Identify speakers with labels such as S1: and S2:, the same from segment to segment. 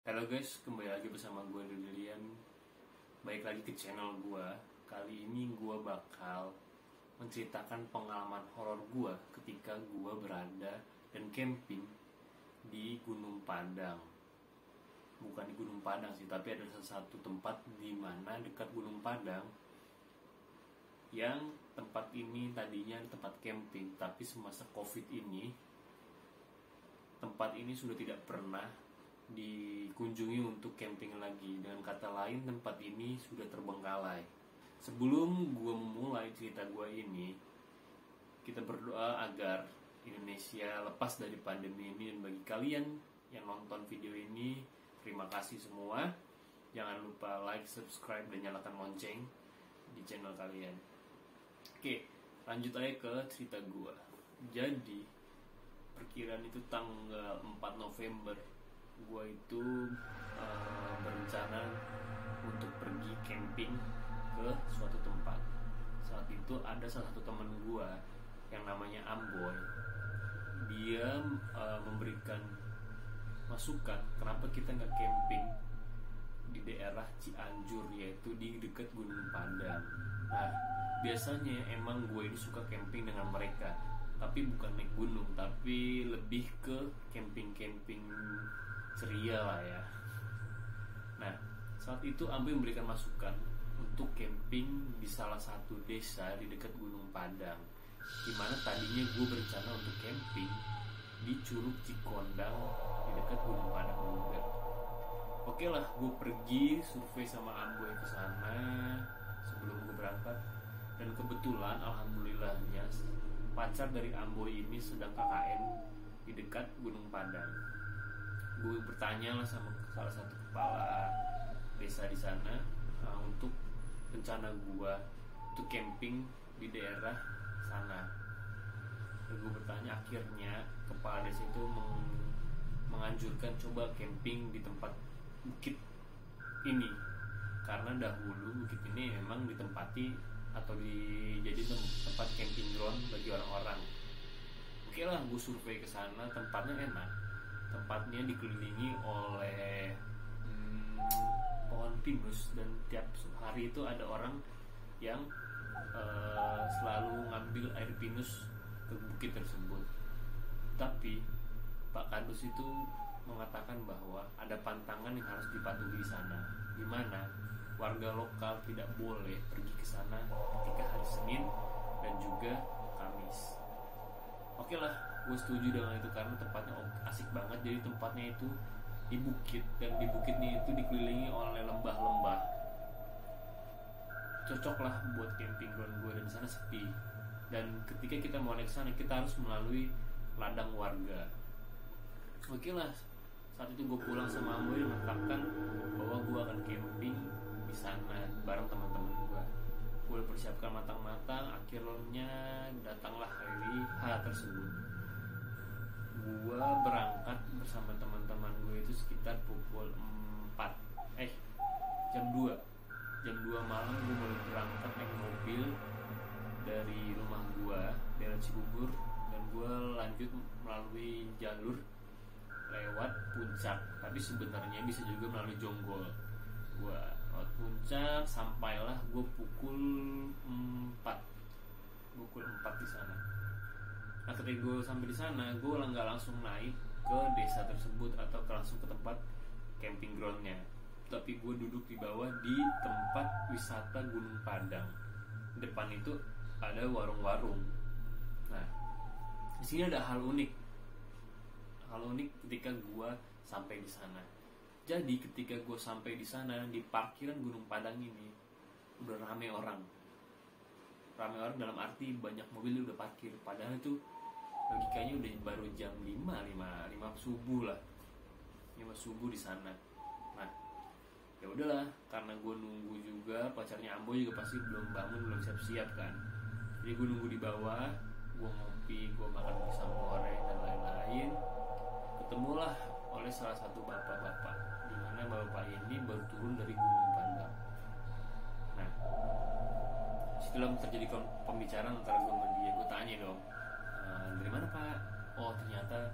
S1: Halo guys, kembali lagi bersama gue Dilian. Baik lagi ke channel gue. Kali ini gue bakal menceritakan pengalaman horor gue ketika gue berada dan camping di Gunung Padang. Bukan di Gunung Padang sih, tapi ada satu tempat di mana dekat Gunung Padang, yang tempat ini tadinya tempat camping, tapi semasa COVID ini tempat ini sudah tidak pernah dikunjungi untuk camping lagi. Dengan kata lain, tempat ini sudah terbengkalai. Sebelum gue memulai cerita gue ini, kita berdoa agar Indonesia lepas dari pandemi ini. Dan bagi kalian yang nonton video ini, terima kasih semua. Jangan lupa like, subscribe, dan nyalakan lonceng di channel kalian. Oke, lanjut aja ke cerita gue. Jadi perkiraan itu tanggal 4 November gue itu berencana untuk pergi camping ke suatu tempat. Saat itu ada salah satu teman gue yang namanya Amboy. Dia memberikan masukan kenapa kita nggak camping di daerah Cianjur, yaitu di dekat Gunung Padang. Nah, biasanya emang gue ini suka camping dengan mereka, tapi bukan naik gunung, tapi lebih ke camping-camping ceria lah ya. Nah, saat itu Ambil memberikan masukan untuk camping di salah satu desa di dekat Gunung Padang, dimana tadinya gue berencana untuk camping di Curug Cikondang di dekat Gunung Padang juga. Oke lah, gue pergi survei sama Amboy ke sana sebelum gue berangkat, dan kebetulan alhamdulillahnya pacar dari Amboy ini sedang KKN di dekat Gunung Padang. Gue bertanya lah sama salah satu kepala desa di sana untuk rencana gue untuk camping di daerah sana. Dan gue bertanya, akhirnya kepala desa itu menganjurkan coba camping di tempat bukit ini, karena dahulu bukit ini memang ditempati atau dijadikan tempat camping ground bagi orang-orang. Oke lah, gue survei ke sana. Tempatnya enak. Tempatnya dikelilingi oleh pohon pinus, dan tiap hari itu ada orang yang selalu ngambil air pinus ke bukit tersebut. Tapi Pak Kadus itu mengatakan bahwa ada pantangan yang harus dipatuhi di sana, di mana warga lokal tidak boleh pergi ke sana ketika hari Senin dan juga Kamis. Oke lah, gue setuju dengan itu karena tempatnya asik banget. Jadi tempatnya itu di bukit, dan di bukitnya itu dikelilingi oleh lembah-lembah. Cocok lah buat camping ground gue, dan di sana sepi. Dan ketika kita mau naik sana, kita harus melalui ladang warga. Oke lah, saat itu gue pulang sama Amboy dan mengatakan bahwa gue akan camping di sana bareng teman-teman gue. Gue persiapkan matang-matang. Akhirnya datanglah hari H tersebut. Gue berangkat bersama teman-teman gue itu sekitar pukul 4 jam 2 malam. Gue mulai berangkat naik mobil dari rumah gue daerah Cibubur, dan gue lanjut melalui jalur lewat puncak, tapi sebenarnya bisa juga melalui Jonggol. Gue lewat puncak, sampailah gue pukul 4 di sana. Nah, ketika gue sampai di sana, gue nggak langsung naik ke desa tersebut atau langsung ke tempat camping groundnya, tapi gue duduk di bawah di tempat wisata Gunung Padang. Depan itu ada warung-warung. Nah, di sini ada hal unik ketika gue sampai di sana. Jadi ketika gue sampai di sana, di parkiran Gunung Padang ini udah rame orang dalam arti banyak mobil udah parkir. Padahal itu logikanya udah baru jam 5 subuh lah, 5 subuh di sana. Nah, ya udahlah, karena gue nunggu juga, pacarnya Ambo juga pasti belum bangun, belum siap-siap kan. Jadi gue nunggu di bawah, gue ngopi, gue makan pisang goreng dan lain-lain. Ketemulah oleh salah satu bapak-bapak, di mana bapak ini baru turun dari Gunung Padang. Nah, setelah terjadi pembicaraan antara gue sama dia, gue tanya dong, dari mana Pak? Oh, ternyata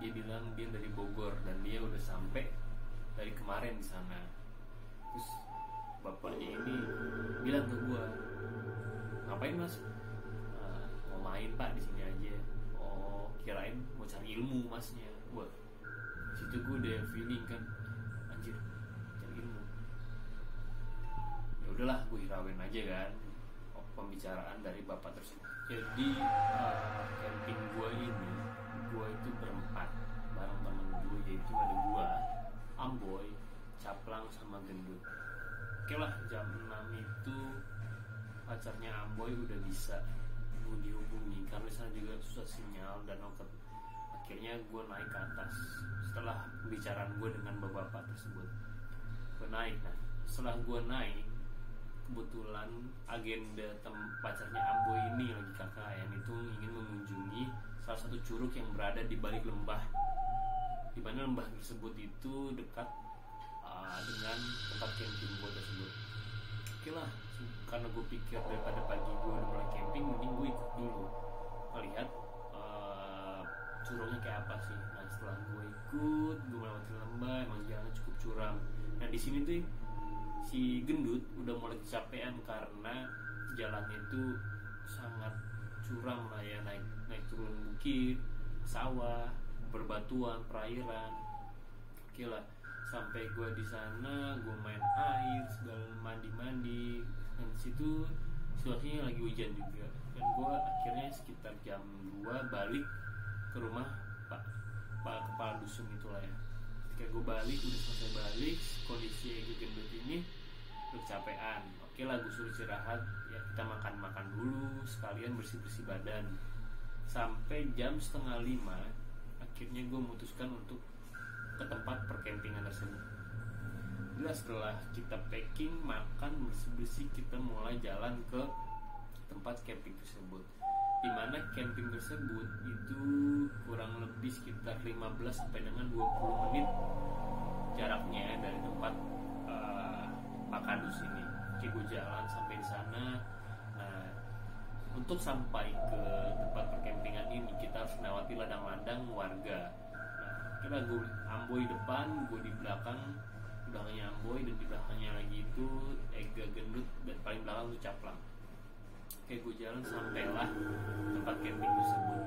S1: dia bilang dia dari Bogor dan dia udah sampai dari kemarin di sana. Terus bapaknya ini bilang ke gue, ngapain mas? Mau main pak, di sini aja. Oh, kirain mau cari ilmu masnya. Wah, situ gue udah feeling kan, anjir, cari ilmu. Ya udahlah, gue hirauin aja kan pembicaraan dari bapak tersebut. Jadi camping gue ini, gue itu berempat bareng temen gue, yaitu ada gue, Amboy, Caplang, sama Gendut. Oke lah, jam 6 itu pacarnya Amboy udah bisa gue dihubungi karena sana juga susah sinyal dan oket. Akhirnya gue naik ke atas setelah pembicaraan gue dengan bapak tersebut. Gue naik, nah setelah gue naik, kebetulan agenda pacarnya Amboy ini lagi KKN itu ingin mengunjungi salah satu curug yang berada di balik lembah, di mana lembah tersebut itu dekat dengan tempat camping gue tersebut. Oke lah, karena gue pikir daripada pagi gue udah mulai camping, mending gue ikut dulu melihat curugnya kayak apa sih. Nah setelah gue ikut, gue melewati lembah, emang jalannya cukup curam. Nah di sini tuh si Gendut udah mulai kecapean karena jalannya itu sangat curam lah ya, naik turun bukit, sawah, berbatuan, perairan. Oke lah, sampai gue di sana, gue main air, segala mandi, dan situ situasinya lagi hujan juga. Dan gue akhirnya sekitar jam 2 balik ke rumah Pak kepala dusun itulah ya. Ketika gue balik, udah selesai balik, kondisi Gendut ini udah kecapean. Oke lah, gue suruh istirahat, ya kita makan dulu, sekalian bersih badan. Sampai jam 4:30 akhirnya gue memutuskan untuk ke tempat perkempingan tersebut. Bila setelah kita packing, makan, bersih, kita mulai jalan ke tempat camping tersebut. Dimana camping tersebut itu kurang lebih sekitar 15 sampai dengan 20 menit jaraknya dari tempat Pak Kadus ini. Oke, gue jalan sampai di sana. Nah, untuk sampai ke tempat perkempingan ini kita harus melewati ladang-ladang warga. Kira gue Amboy depan, gue di belakangnya Amboy, dan di belakangnya lagi itu Ega, Gendut, dan paling belakang itu Caplang. Oke, gue jalan sampailah tempat camping tersebut.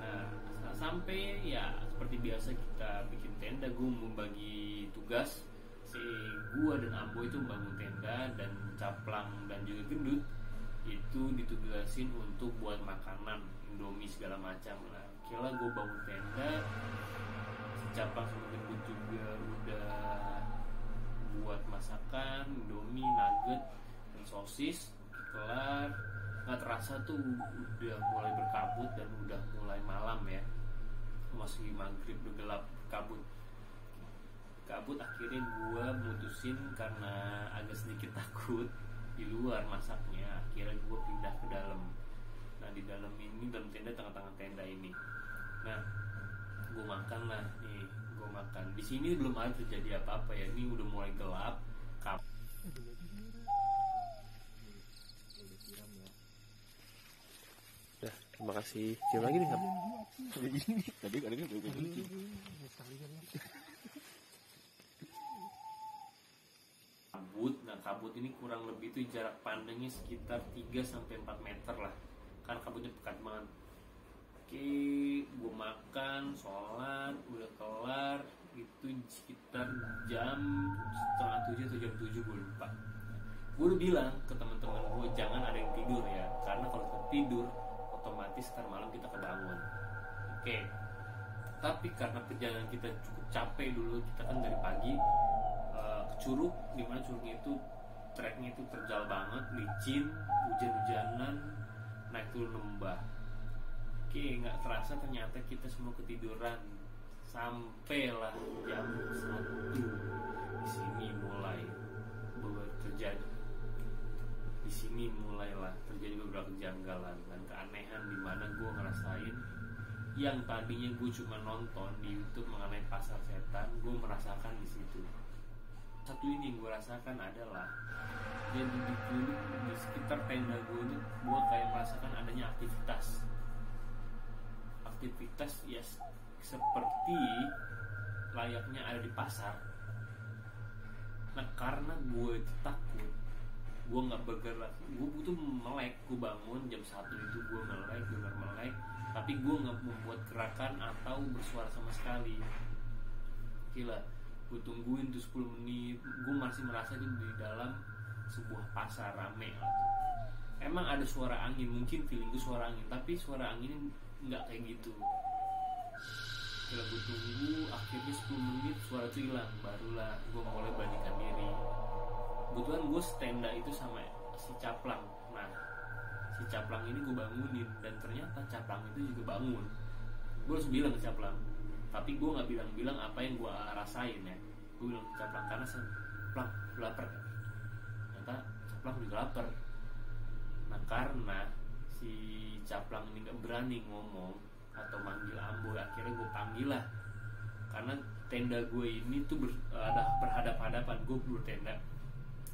S1: Nah, setelah sampai ya seperti biasa kita bikin tenda. Gue membagi tugas, si gue dan Amboy itu membangun tenda, dan Caplang dan juga Gendut itu ditugasin untuk buat makanan, Indomie segala macam lah. Kira gue bangun tenda, Caplang sama Gendut juga udah buat masakan, Indomie, nugget, dan sosis. Kelar, nggak terasa tuh udah mulai berkabut dan udah mulai malam ya, masih maghrib, udah gelap, kabut. Akhirnya gue mutusin karena agak sedikit takut di luar masaknya, akhirnya gue pindah ke dalam. Nah di dalam ini, dalam tenda, tengah-tengah tenda ini, nah gue makan lah nih, di sini belum ada terjadi apa-apa ya, ini udah mulai gelap.
S2: Udah, terima kasih. Siapa lagi nih?
S3: Tadi ada ini udah begini.
S1: Kabut ini kurang lebih itu jarak pandangnya sekitar 3-4 meter lah, karena kabutnya pekat banget. Oke, gue makan, sholat, udah kelar, itu sekitar jam 6:30 atau jam 7, gue lupa. Gue udah bilang ke teman-teman gue jangan ada yang tidur ya, karena kalau kita tidur otomatis ntar malam kita kebangun. Oke, tapi karena perjalanan kita cukup capek dulu, kita kan dari pagi ke curug, dimana curugnya itu treknya itu terjal banget, licin, hujan-hujanan, naik turun lembah. Oke, nggak terasa ternyata kita semua ketiduran. Sampailah jam 1 di sini mulai terjadi. Di sini mulailah terjadi beberapa kejanggalan dan keanehan, di mana gue ngerasain yang tadinya gue cuma nonton di YouTube mengenai pasar setan, gue merasakan di situ. Satu ini yang gue rasakan adalah jadi di sekitar tenda gue itu, gue kayak merasakan adanya aktivitas ya seperti layaknya ada di pasar, Nah karena gue itu takut, gue nggak bergerak, gue butuh melek. Gue bangun jam 1 itu gue melek, benar melek, tapi gue nggak membuat gerakan atau bersuara sama sekali. Gila, gue tungguin tuh 10 menit, gue masih merasa itu di dalam sebuah pasar rame lah. Emang ada suara angin, mungkin feeling gue suara angin, tapi suara angin nggak kayak gitu. Gila, gue tunggu, akhirnya 10 menit suara itu hilang, barulah gue mulai bandingkan diri. Kebetulan gue stand-up itu sama si Caplang. Nah, si Caplang ini gue bangunin, dan ternyata Caplang itu juga bangun. Gue harus bilang ke Caplang, tapi gue nggak bilang apa yang gue rasain ya. Gue bilang ke Caplang karena Caplang lapar. Ternyata Caplang juga lapar. Nah karena si Caplang ini nggak berani ngomong atau manggil Amboy, akhirnya gue panggil lah. Karena tenda gue ini tuh ada berhadap-hadapan. Gue bertenda,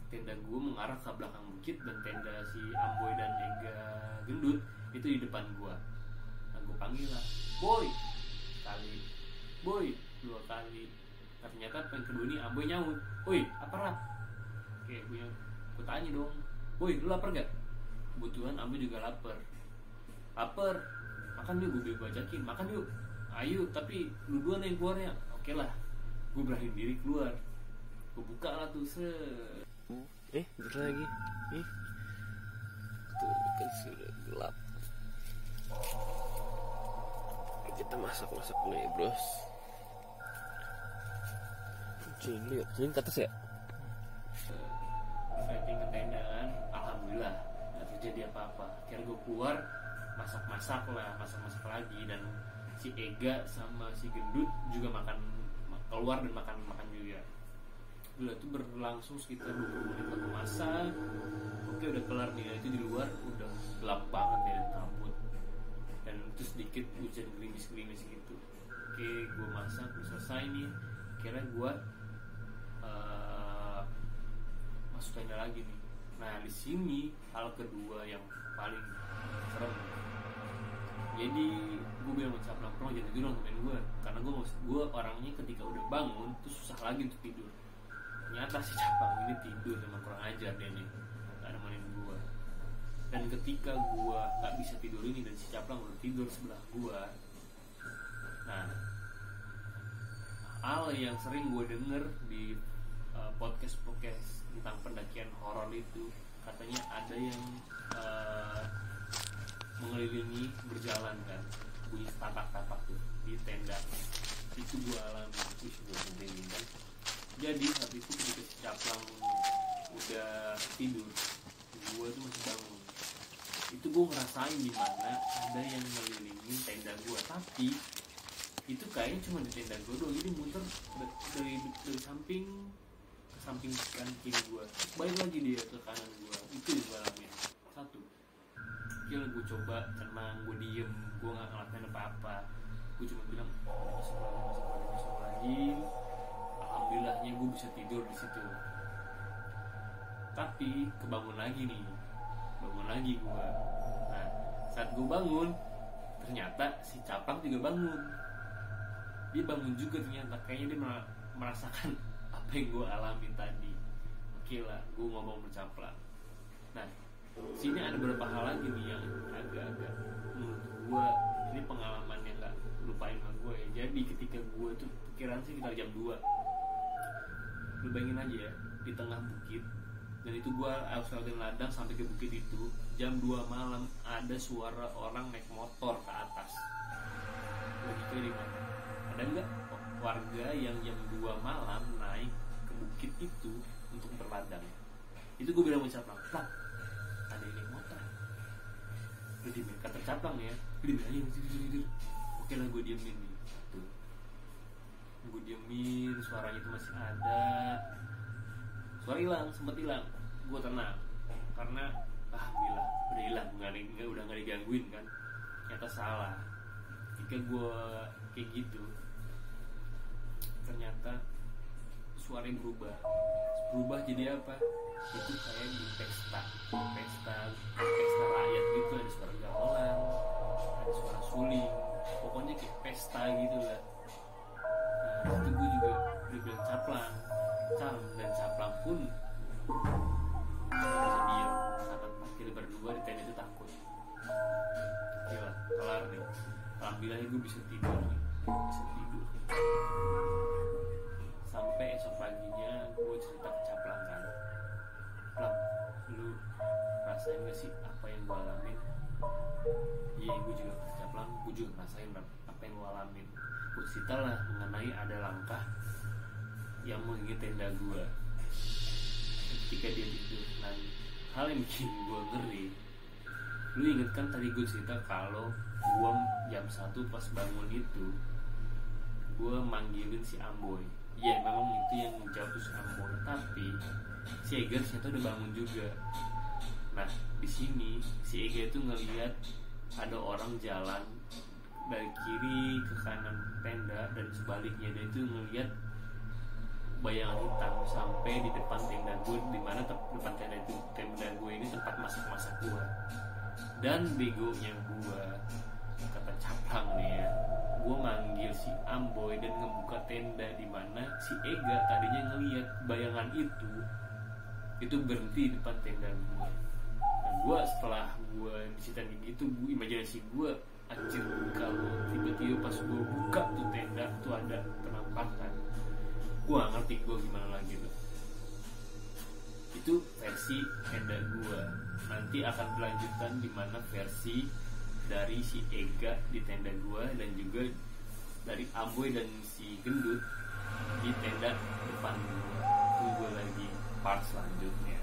S1: tenda gue mengarah ke belakang bukit, dan tenda si Amboy dan Ega Gendut itu di depan gue. Nah gue panggil lah, Boy, sekali, Boy, 2 kali. Ternyata yang kedua ini Amboy nyaut, Woi apa rap? Oke, gue tanya dong, Boy lu lapar gak? Kebetulan Amboy juga lapar, makan yuk. Gue bajakin, makan yuk, ayo, tapi lu duluan yang keluarnya. Oke lah, gue berani diri keluar. Gue buka lah tuh,
S2: Bentar lagi. Tuh kan sudah gelap. Kita masak nih, bros. Lihat, ini ke atas ya?
S1: Setting ke tenda kan, alhamdulillah nggak terjadi apa-apa. Akhirnya gue keluar, masak lagi, dan si Ega sama si Gendut juga keluar dan makan juga. Gila, itu berlangsung sekitar 20 menit aku masak. Oke udah kelar nih, itu di luar udah gelap banget ya, kabut, dan itu sedikit hujan gerimis gitu. Oke, gue masak udah selesai nih. Akhirnya gue masuk tenda lagi nih. Nah di sini hal kedua yang paling serem. Jadi gue bilang sama Caplang, jangan tidur dong temen gue, karena gue orangnya ketika udah bangun tuh susah lagi untuk tidur. Ternyata si Caplang ini tidur, emang kurang ajar dia nih, gak nemenin gue. Dan ketika gue gak bisa tidur ini dan si Caplang udah tidur sebelah gue, nah hal yang sering gue denger di podcast tentang pendakian horor itu, katanya ada yang mengelilingi berjalan kan, bunyi tapak-tapak tuh di tenda. Itu gue alami, gue merinding kan. Jadi saat itu ketika si Caplang udah tidur, gue tuh masih bangun. Itu gue ngerasain dimana ada yang ngelilingin tenda gue, tapi itu kayaknya cuma di tenda gue doang. Jadi muter dari samping ke samping kan kiri gue, balik lagi dia ke kanan gue. Itu yang gue alamin. Satu, kira gue coba tenang, gue diem, gue nggak ngelakuin apa-apa. Gue cuma bilang Astagfirullahaladzim. Alhamdulillahnya gue bisa tidur di situ. Tapi kebangun lagi gue. Nah saat gue bangun, ternyata si Caplang juga bangun. Dia bangun juga ternyata, kayaknya dia merasakan apa yang gue alami tadi. Oke lah, gue ngomong sama Caplang. Nah sini ada beberapa hal lagi nih yang agak-agak menurut gue ini pengalaman yang gak lupain sama gue ya. Jadi ketika gue tuh pikiran sih sekitar jam 2. Lu bayangin aja ya, di tengah bukit, dan itu gue harus lewatin ladang sampai ke bukit itu. Jam 2 malam ada suara orang naik motor ke atas. Logika di mana? Ada nggak warga yang jam 2 malam naik ke bukit itu untuk berladang? Itu gue bilang sama Caplang, ada yang naik motor. Lu diemin, kata Caplang ya, lu diemin aja, tidur. Oke lah, gue diemin nih. Tuh, gue diemin, suaranya itu masih ada. Suara hilang, sempat hilang. Gue tenang, karena alhamdulillah udah hilang, udah nggak digangguin kan. Ternyata salah. Ketika gue kayak gitu, ternyata suaranya berubah jadi apa? Itu kayak di pesta rakyat gitu, ada suara gamelan, ada suara suling, pokoknya kayak pesta gitu lah. Nah itu gue juga udah bilang Caplang, dan Caplang pun bisa diam karena kita berdua di tenda itu takut. Gila, kelar nih. Alhamdulillah gue bisa tidur nih. Sampai esok paginya gue cerita ke Caplang kan, Plang, lu rasain gak sih apa yang gue alamin? Iya, gue juga ke Caplang, gue juga rasain apa yang gue alamin. Gue cerita lah mengenai ada langkah yang mengingat tenda gue ketika dia tidur. Dan hal yang bikin gue ngeri, lu inget kan tadi gue cerita kalau gue jam 1 pas bangun itu gue manggilin si Amboy. Ya memang itu yang menjawab si Amboy, tapi si Ega ternyata udah bangun juga. Nah di sini si Ega itu ngelihat ada orang jalan dari kiri ke kanan tenda dan sebaliknya, dan itu ngelihat bayangan hitam sampai di depan tenda gue, di mana depan tenda gue ini tempat masak gue. Dan begonya gue, kata Caplang nih ya, gue manggil si Amboy dan ngebuka tenda di mana si Ega tadinya ngelihat bayangan itu berhenti di depan tenda gue. Nah gue setelah gue diceritain gitu, imajinasi gue anjir, kalau tiba-tiba pas gue buka tuh tenda tuh ada penampakan, gue gak ngerti gue gimana lagi tuh. Itu versi tenda gue. Nanti akan berlanjutan di mana versi dari si Ega di tenda gue, dan juga dari Amboy dan si Gendut di tenda depan gue. Tunggu lagi part selanjutnya.